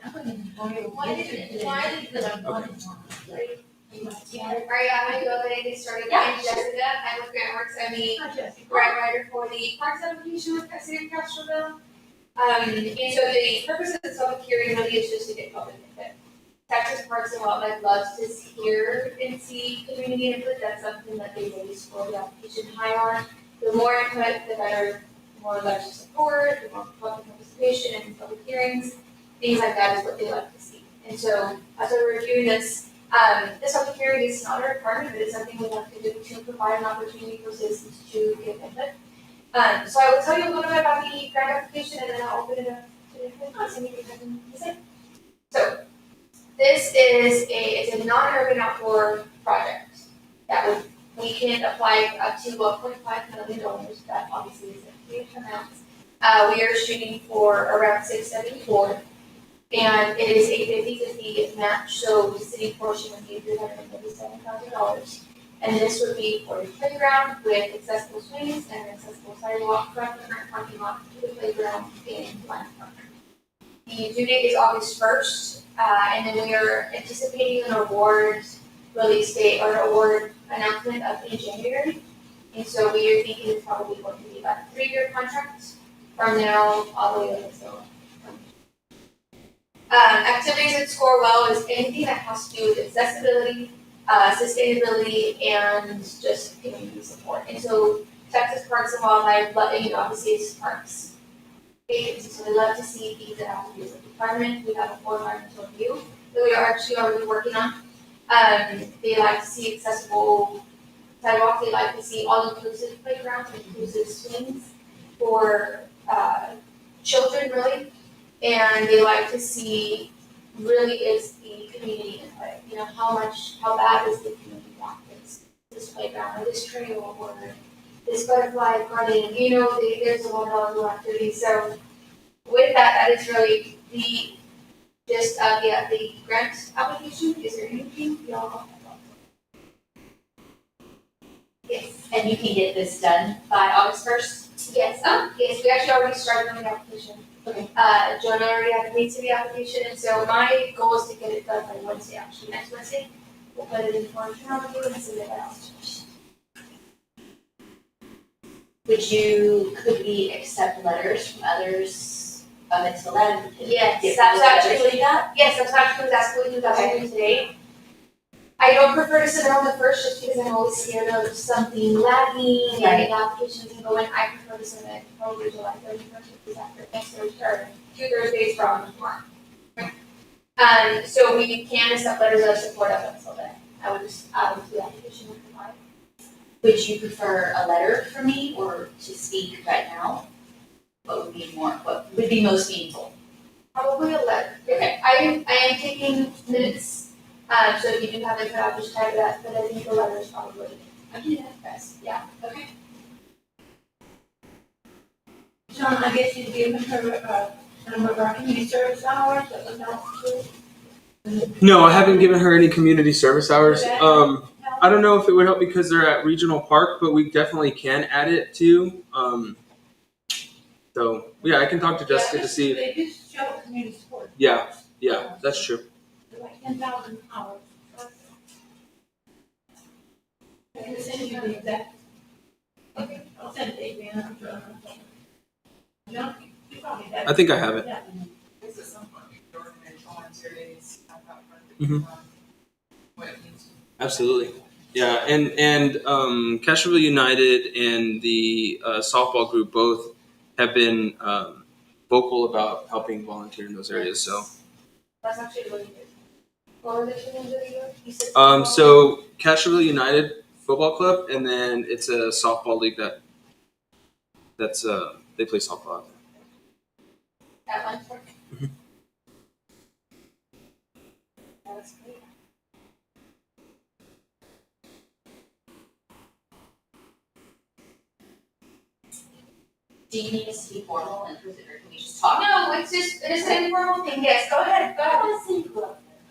Why did Alright, I'm gonna go ahead and get started. My name's Jessica. I'm with GrantWorks. I'm the grant writer for the Parks application with the City of Castroville. And so the purpose of this public hearing really is just to get public input. Texas Parks and Wildlife loves to hear and see community input. That's something that they really score the application high on. The more input, the better. The more legislative support, the more public participation in public hearings, things like that is what they like to see. And so as we're reviewing this, this public hearing is not a requirement, but it's something we have to do to provide an opportunity for citizens to give input. So I will tell you a little bit about the grant application and then I'll open it up to input. So this is it's a non-urban outdoor project that we can apply up to $1.5 million. That obviously is a huge amount. We are shooting for around 674. And it is a 50-50 match, so the city portion would be $357,000. And this would be for a playground with accessible swings and an accessible sidewalk from the current parking lot to the playground in Blank Park. The due date is August 1st, and then we are anticipating an award release date or an award announcement in January. And so we are thinking it's probably going to be about a 3-year contract from now all the way up until. Activities that score well is anything that has to do with accessibility, sustainability, and just community support. And so Texas Parks and Wildlife, obviously it's parks agency, so we love to see things that have to do with the environment. We have a full environmental review that we are actually already working on. They like to see accessible sidewalks. They like to see all-inclusive playgrounds, inclusive swings for children, really. And they like to see really is the community input. How bad is the community want this playground or this trail or this butterfly garden? There's a lot of other activities. So with that is really the gist of the grant application. Is there anything y'all want to talk about? Yes. And you can get this done by August 1st? Yes. Yes, we actually already started on the application. Okay. Jonah already completed the application, and so my goal is to get it done by Wednesday, actually, next Wednesday. We'll put it in for a journal review and send it out. Could we accept letters from others up until then? Yes, that's actually what we're doing today. I don't prefer to send it on the first just because I'm always scared of something lagging and the applications and going. I prefer to send it probably July 31st because after next Thursday or 2 Thursdays from tomorrow. So we can accept letters of support up until then. I would just add to the application with mine. Would you prefer a letter from me or to speak right now? What would be most meaningful? Probably a letter. Okay. I am taking minutes. So if you do have it, I'll just type that, but I think the letter is probably. I can do that best. Yeah. Okay. John, I guess you've given her number of our community service hours, that was not true. No, I haven't given her any community service hours. I don't know if it would help because they're at Regional Park, but we definitely can add it too. So yeah, I can talk to Jessica to see. They just show community support. Yeah, that's true. Like 10,000 hours. I can send you the exact. Okay, I'll send it to Adriana. John, you probably have it. I think I have it. Yeah. This is something the ordinary volunteers have got Mhm. what it means. Absolutely. Yeah, and Castroville United and the softball group both have been vocal about helping volunteer in those areas. So. That's actually really good. What were the two names of you said? So Castroville United Football Club, and then it's a softball league that's they play softball out there. At Blank Park? Mhm. That's great. Do you need us to be formal and or can we just talk? No, it's an informal thing. Yes, go ahead. I'm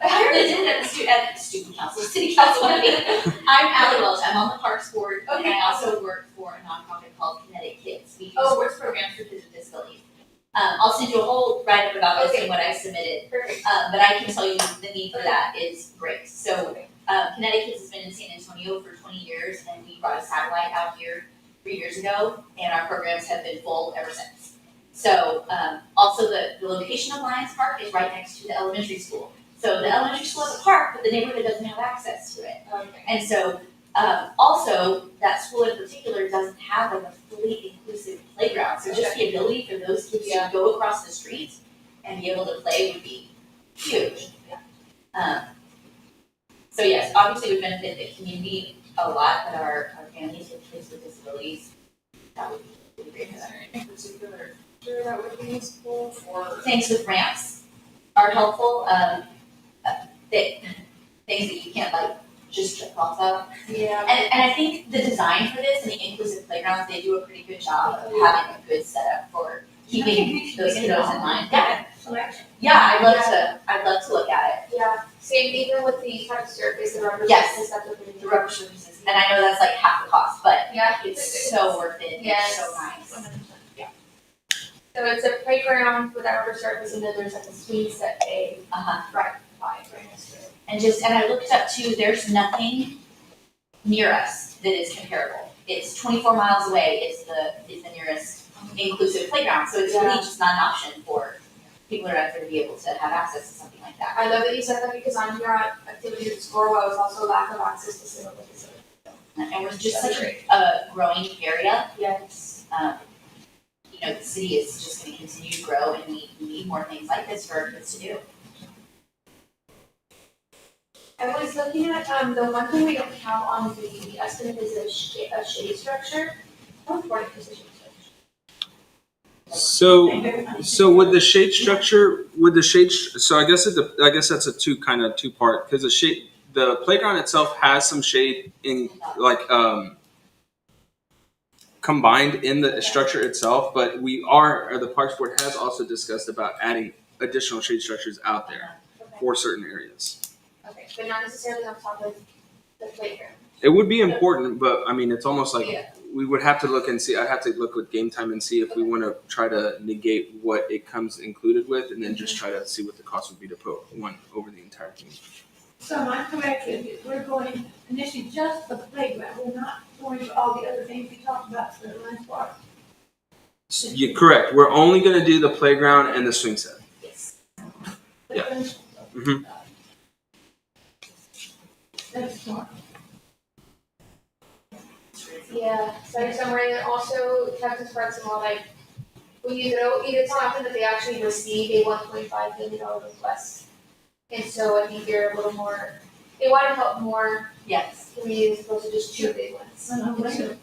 the at the student council, city council meeting. I'm Allie Welch. I'm on the Parks Board, and I also work for a nonprofit called Kinetic Kids. We do sports programs for kids with disabilities. I'll send you a whole write-up about this Okay. and what I submitted, Perfect. but I can tell you the need for that is great. So, Connecticut has been in San Antonio for 20 years, and we brought a satellite out here 3 years ago, and our programs have been full ever since. So, also the location of Lions Park is right next to the elementary school. So the elementary school has a park, but the neighborhood doesn't have access to it. Okay. And so, also, that school in particular doesn't have like a fully inclusive playground. So just the ability for those kids to go across the street and be able to play would be huge. So yes, obviously we benefit the community a lot, but our families with kids with disabilities, that would be really great for Is them. there any particular feature that would be useful for? Things with ramps are helpful, things that you can't like just jump off of. Yeah. And I think the design for this and the inclusive playgrounds, they do a pretty good job of having a good setup for keeping those kiddos in mind. Yeah, I'd love to look at Yeah, same even with the type of surface, the rubber Yes. surface, that's what it, the rubber surfaces, and I know that's like half the cost, but Yeah. it's so worth it, Yes. it's so nice. So it's a playground with that rubber surface, and then there's like a swing set bay right next to it. And I looked up too, there's nothing near us that is comparable. It's 24 miles away is the nearest inclusive playground, so it's really just not an option for people that are not going to be able to have access to something like that. I love that you said that because on here on activities at Scorewell is also lack of access to cinema facilities. And we're just such a growing area. Yes. The city is just going to continue to grow, and we need more things like this for our kids to do. I was looking at, the one thing we don't have on the estimate is a shade structure. How important is the shade structure? So with the shade structure, so I guess that's a two part, because the playground itself has some shade in combined in the structure itself, but the Parks Board has also discussed about adding additional shade structures out there for certain areas. Okay, but not necessarily on top of the playground. It would be important, but I mean, it's almost like we would have to look and see. I'd have to look with Game Time and see if we want to try to negate what it comes included with, and then just try to see what the cost would be to put one over the entire thing. So am I correct, if we're going initially just for the playground, we're not going for all the other things we talked about for the Lions Park? You're correct. We're only going to do the playground and the swing set. Yes. Yeah. Mm-hmm. That's smart. Yeah, so somewhere, and also Texas Parks and Wildlife, it's not often that they actually receive a $1.5 million request. And so I think they're a little more, they want to help more Yes. communities as opposed to just two big ones. No, wait,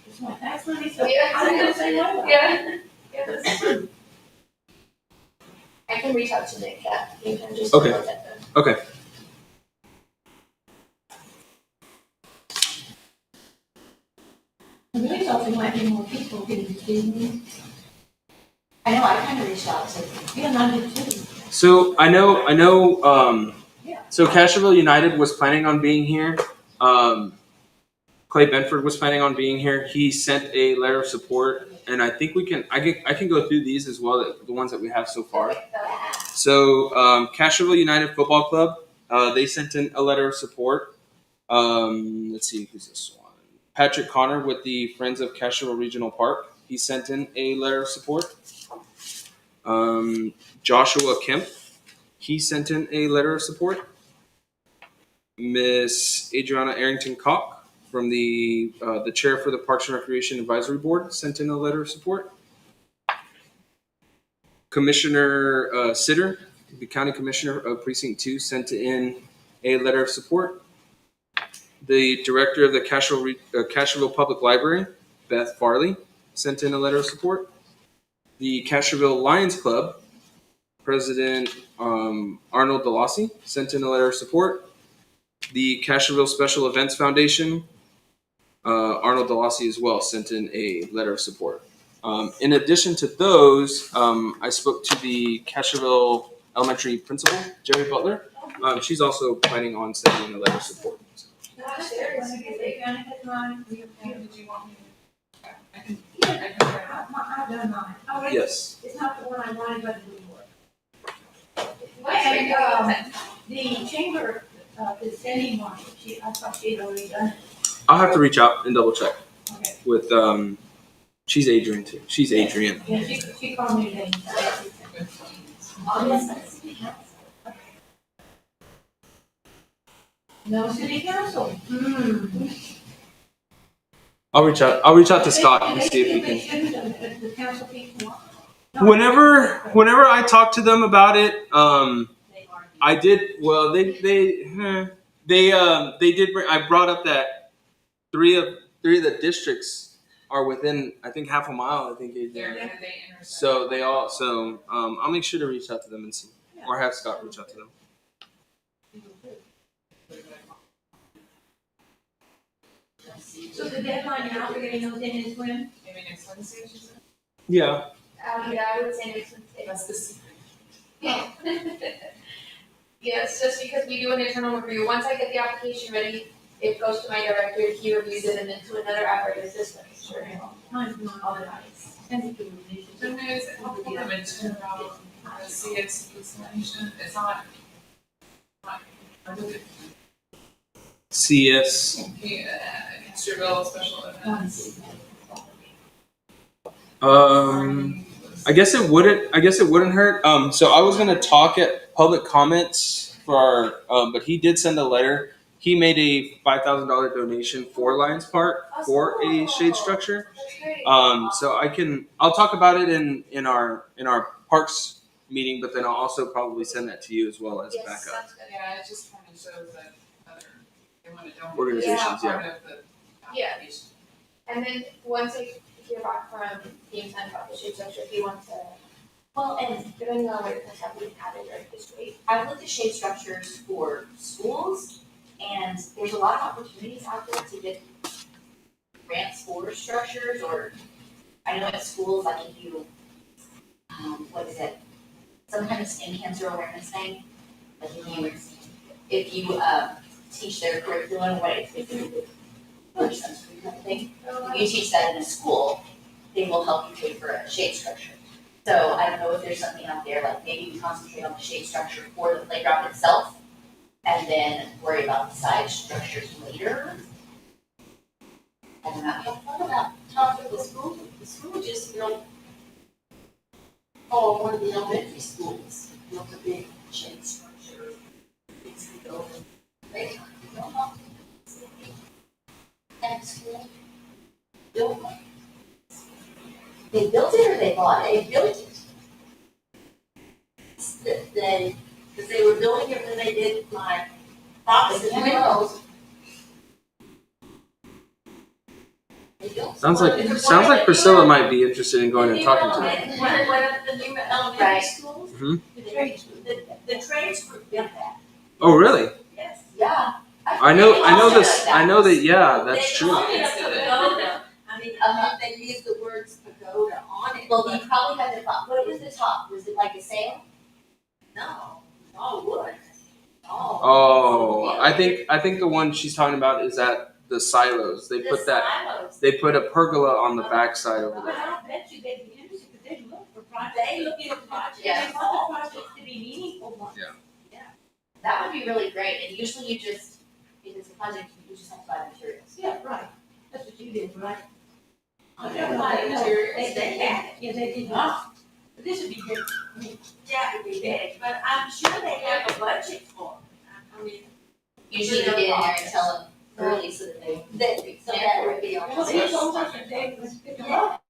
it's my tax money, so Yeah. I'm gonna say no about it. Yeah. I can reach out to Nick at and just Okay. look at them. Okay. I really thought there might be more people getting to see me. I know, I kind of reached out to Yeah, I did too. So I know. So Castroville United was planning on being here. Clay Benford was planning on being here. He sent a letter of support, and I think I can go through these as well, the ones that we have so far. So Castroville United Football Club, they sent in a letter of support. Let's see, who's this one? Patrick Connor with the Friends of Castroville Regional Park. He sent in a letter of support. Joshua Kemp, he sent in a letter of support. Miss Adriana Arrington Koch from the chair for the Parks and Recreation Advisory Board sent in a letter of support. Commissioner Sitter, the County Commissioner of Precinct 2, sent in a letter of support. The director of the Castroville Public Library, Beth Farley, sent in a letter of support. The Castroville Lions Club, President Arnold DeLossi, sent in a letter of support. The Castroville Special Events Foundation, Arnold DeLossi as well, sent in a letter of support. In addition to those, I spoke to the Castroville Elementary Principal, Jerry Butler. She's also planning on sending a letter of support. Did you want me to? I can Yeah, I've done mine. Oh, wait, Yes. it's not the one I wanted, but it would work. And, The chamber, is sending one, I thought she had already done it. I'll have to reach out and double check Okay. with she's Adrian too. She's Adrian. Yeah, she called me today. No city council. I'll reach out. I'll reach out to Scott and see if we can. The council people. Whenever I talk to them about it, I did. Well, they did bring. I brought up that three of the districts are within, I think, half a mile. I think They Adrian. intersect. So they all. So I'll make sure to reach out to them and see, or have Scott reach out to them. So the deadline now for getting those in is when? Maybe next Wednesday, she said. Yeah. yeah, I would say next Wednesday. That's the secret. Yes, just because we do an internal review, once I get the application ready, it goes to my director, he reviews it, and then to another operator system, sure, Time's not all the times. Sometimes helpful to mention about the CSC explanation. It's not, I look at CS. Castroville special events. I guess it wouldn't. I guess it wouldn't hurt. So I was gonna talk at public comments for our, but he did send a letter. He made a $5,000 donation for Lions Park for a shade structure. That's great. So I'll talk about it in our parks meeting, but then I'll also probably send that to you as well as Yes, backup. sounds good. Yeah, it just kind of shows that other, they want to donate. Organizations, It's not part of the Yeah. application. And then once I hear back from Team 10 about the shade structure, if you want to, Well, and depending on where it's have we added or just wait. I've looked at shade structures for schools, and there's a lot of opportunities out there to get grants for structures, or I know at schools, like if you, what is it? Some kind of skin cancer awareness thing, like if you teach their curriculum, what it's, if you, sunscreen kind of thing. If you teach that in a school, they will help you pay for a shade structure. So I don't know if there's something out there, like maybe we concentrate on the shade structure for the playground itself, and then worry about the side structures later. I don't know. I thought about talking to the school just built, one of the elementary schools, built a big shade structure. It's building, they, at school, built one. They built it or they bought it? They built it. Because they were building it when they did my office and windows. They built Sounds one. like Priscilla might be interested in going and talking to them. One of the new elementary Right. schools. Mhm. The trades group built that, Oh, really? yes. Yeah. I know this. That. I know that. Yeah, that's They true. called it a pagoda. I mean, they used the words pagoda on it. Well, but you probably had the top. What was the top? Was it like a sail? no, all wood. Oh, I think the one she's talking about is at the silos. They put silos. They put a pergola on the backside over But there. I'll bet you they'd be interested, because they look for projects. They look at projects. Yeah. They want the projects to be meaningful ones. That would be really great. And usually you just, if it's a project, you just have to buy materials. Yeah, right. That's what you did, right? I don't know, materials, they had it. Yeah, they did not. But this would be good. That would be big, but I'm sure they have a budget for it. I mean, Usually you get in there and tell them early so that they. so that would be on Well, the they list. told us that they was pick them up.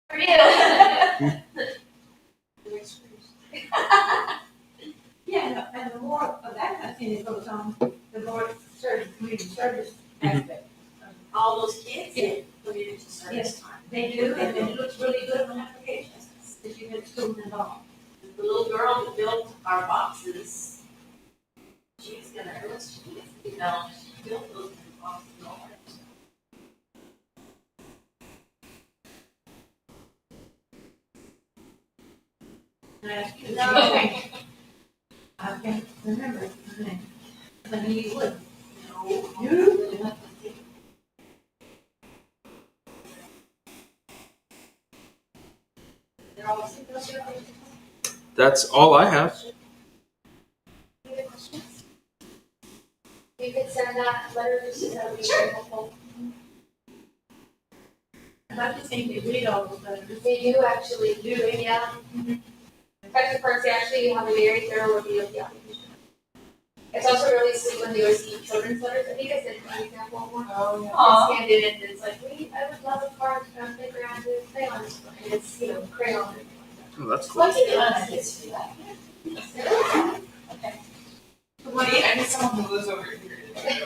For you. Yeah, and the more of that kind of thing that goes on, the more service, community service aspect. All those kids in community service time. They do, and it looks really good on applications, if you get schools involved. The little girl that built our boxes, she's gonna, she built those boxes and all that stuff. And I ask you, No. okay, remember, I knew you would. That's all I have. Any other questions? You could send that letter to that would be very helpful. And I just think they read all those letters. They do actually, yeah. Texas Parks, they actually have a very thorough review of the application. It's also really sweet when they receive children's letters. I think I sent an example of one. Oh, yeah. Aw. It's scanned in and it's like, I would love a park, playground with crayons. And it's, crayon. Oh, that's cool. Why did you want kids to do that? What, I need someone who lives over here,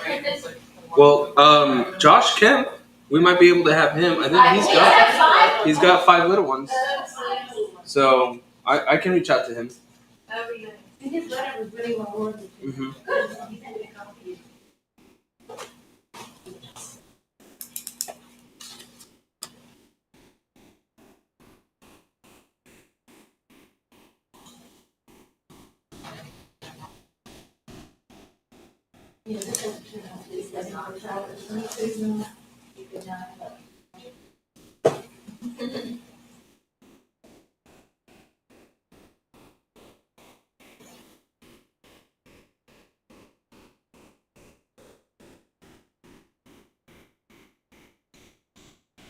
right? It's like the one- Well, Josh Kemp, we might be able to have him. I think he's got 5 little ones. So I can reach out to him. And his letter was really well worded. Mm-hmm. Good. He sent me a copy. Yeah, this doesn't turn out, this does not turn out, it's not, there's no- You could not, but.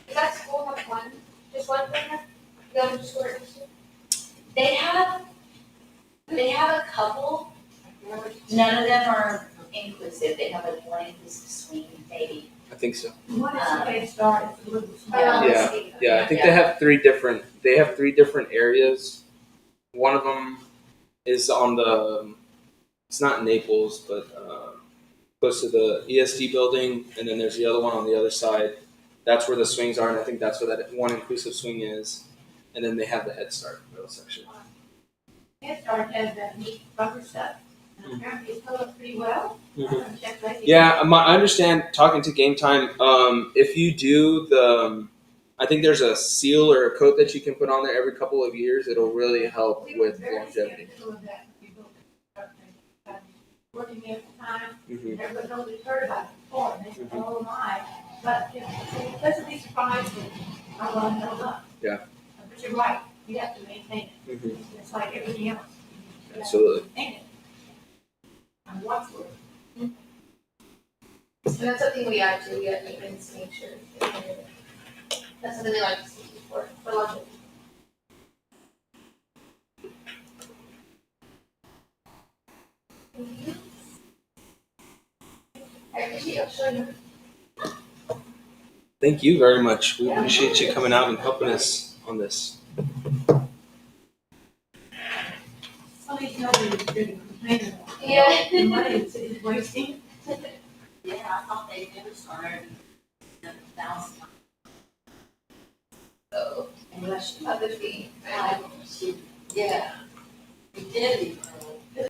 Does that school have just one playground? The other school or two? They have a couple, none of them are inclusive, they have like one inclusive swing, maybe. I think so. One is the way it started, it's a little small. Yeah, I think they have 3 different areas. One of them is on the, it's not Naples, but close to the ESD building, and then there's the other one on the other side. That's where the swings are, and I think that's where that one inclusive swing is. And then they have the Head Start middle section. Head Start has that neat rubber stuff, and apparently it's held up pretty well. Mhm. Check that. Yeah, I understand. Talking to Game Time, if you do the, I think there's a seal or a coat that you can put on there every couple of years. It'll really help We were with very longevity. skeptical of that when we built it. Working there at the time, Mhm. everybody knows we've heard about it before, and they said, oh my. But, so pleasantly surprised with how well it held up. Yeah. But you're right, you have to maintain it. Mhm. It's like everything else. You have to Absolutely. maintain it. And watch for it. And that's something we add to, we add maintenance to make sure. That's something they like to see for longevity. I appreciate you showing up. Thank you very much. We appreciate you coming out and helping us on this. Somebody's nobody really complaining about it. Yeah. The money is wasting. Yeah, I thought they never started 1,000. So, Unless you, other fee. yeah, we did it.